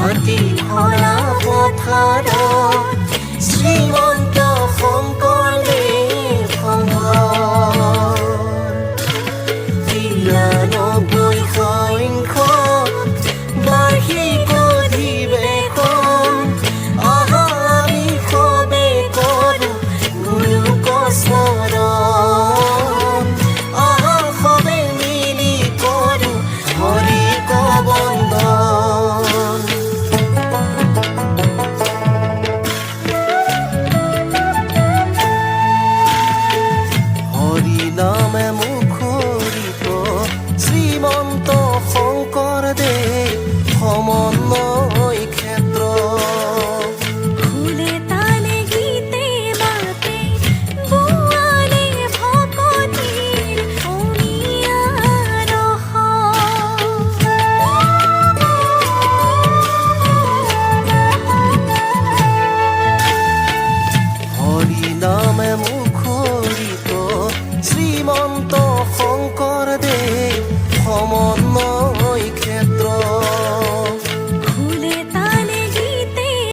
মাটি ভৰা পথাৰত শ্ৰীমন্ত শংকৰদেৱ সম্ভাৰ ৯৩ সংখ্যক বাৰ্ষিক অধিৱেশন আহা আমি সবে কৰোঁ গুৰুক স্মৰণ আহা সবে মিলি কৰোঁ হৰিক বন্দন হৰি নামে মুখৰিত শ্ৰীমন্ত শংকৰদেৱ সমন্বয়